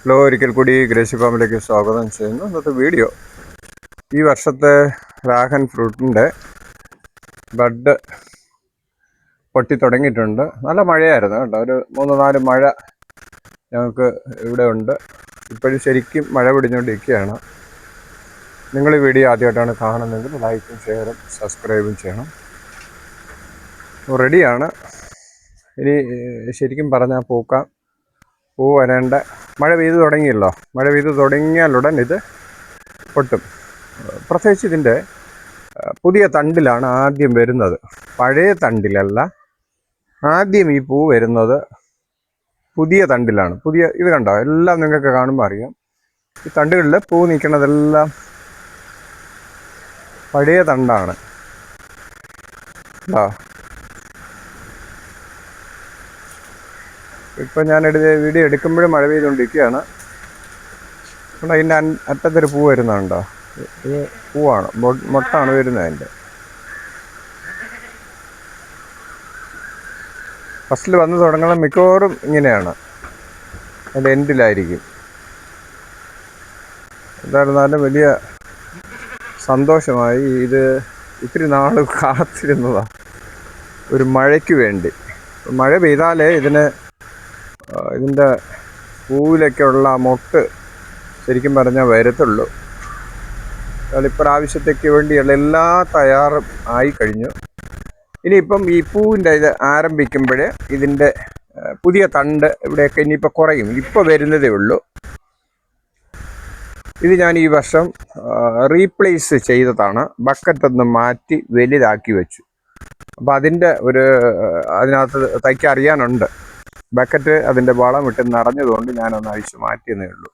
Hello, ഒരിക്കൽ കൂടി Gracy ഫാമിലേക്ക് സ്വാഗതം ചെയ്യുന്നു. ഇന്നത്തെ വീഡിയോ ഈ വർഷത്തെ ഡ്രാഗൺ ഫ്രൂട്ടിൻ്റെ ബഡ് പൊട്ടി തുടങ്ങിയിട്ടുണ്ട്. നല്ല മഴയായിരുന്നു കേട്ടോ. ഒരു 3-4 മഴ ഞങ്ങൾക്ക് ഇവിടെ ഉണ്ട്. ഇപ്പോഴും ശരിക്കും മഴ പിടിഞ്ഞുകൊണ്ടിരിക്കുകയാണ്. നിങ്ങൾ ഈ വീഡിയോ ആദ്യമായിട്ടാണ് കാണുന്നതെങ്കിൽ ലൈക്കും ഷെയറും സബ്സ്ക്രൈബും ചെയ്യണം. റെഡിയാണ്. ഇനി ശരിക്കും പറഞ്ഞാൽ പൂ വരേണ്ട മഴ പെയ്തു തുടങ്ങിയല്ലോ. മഴ പെയ്തു തുടങ്ങിയാലുടൻ ഇത് പൊട്ടും. പ്രത്യേകിച്ച് ഇതിൻ്റെ പുതിയ തണ്ടിലാണ് ആദ്യം വരുന്നത്, പഴയ തണ്ടിലല്ല. ആദ്യം ഈ പൂ വരുന്നത് പുതിയ തണ്ടിലാണ്. ഇത് കണ്ടോ, എല്ലാം നിങ്ങൾക്ക് കാണുമ്പോൾ അറിയാം. ഈ തണ്ടുകളിൽ പൂ നിൽക്കുന്നതെല്ലാം പഴയ തണ്ടാണ്. ഇപ്പം ഞാൻ വീഡിയോ എടുക്കുമ്പോഴും മഴ പെയ്തുകൊണ്ടിരിക്കുകയാണ്. കണ്ടോ, ഇതിൻ്റെ അറ്റത്തൊരു പൂ വരുന്നുണ്ടോ? ഇത് പൂവാണ്, മൊട്ടാണ് വരുന്നത്. അതിൻ്റെ ഫസ്റ്റിൽ വന്ന് തുടങ്ങുന്ന മിക്കവാറും ഇങ്ങനെയാണ്, അതിൻ്റെ എൻഡിലായിരിക്കും. എന്തായിരുന്നാലും വലിയ സന്തോഷമായി. ഇത് ഇത്തിരി നാൾ കാത്തിരുന്നതാണ് ഒരു മഴയ്ക്ക് വേണ്ടി. മഴ പെയ്താലേ ഇതിൻ്റെ പൂവിലൊക്കെയുള്ള മൊട്ട് ശരിക്കും പറഞ്ഞാൽ വരത്തുള്ളൂ. ഇപ്രാവശ്യത്തേക്ക് വേണ്ടിയുള്ള എല്ലാ തയ്യാറും ആയി കഴിഞ്ഞു. ഇനിയിപ്പം ഈ പൂവിൻ്റെ ഇത് ആരംഭിക്കുമ്പോൾ ഇതിൻ്റെ പുതിയ തണ്ട് ഇവിടെയൊക്കെ ഇനിയിപ്പോൾ കുറയും. ഇപ്പോൾ വരുന്നതേ ഉള്ളൂ. ഇത് ഞാൻ ഈ വർഷം റീപ്ലേസ് ചെയ്തതാണ്. ബക്കറ്റൊന്ന് മാറ്റി വലുതാക്കി വെച്ചു. അപ്പോൾ അതിനകത്ത് തയ്ക്കറിയാനുണ്ട്. ബക്കറ്റ് അതിൻ്റെ വളം ഇട്ട് നിറഞ്ഞതുകൊണ്ട് ഞാനൊന്ന് അഴിച്ച് മാറ്റിയെന്നേ ഉള്ളൂ.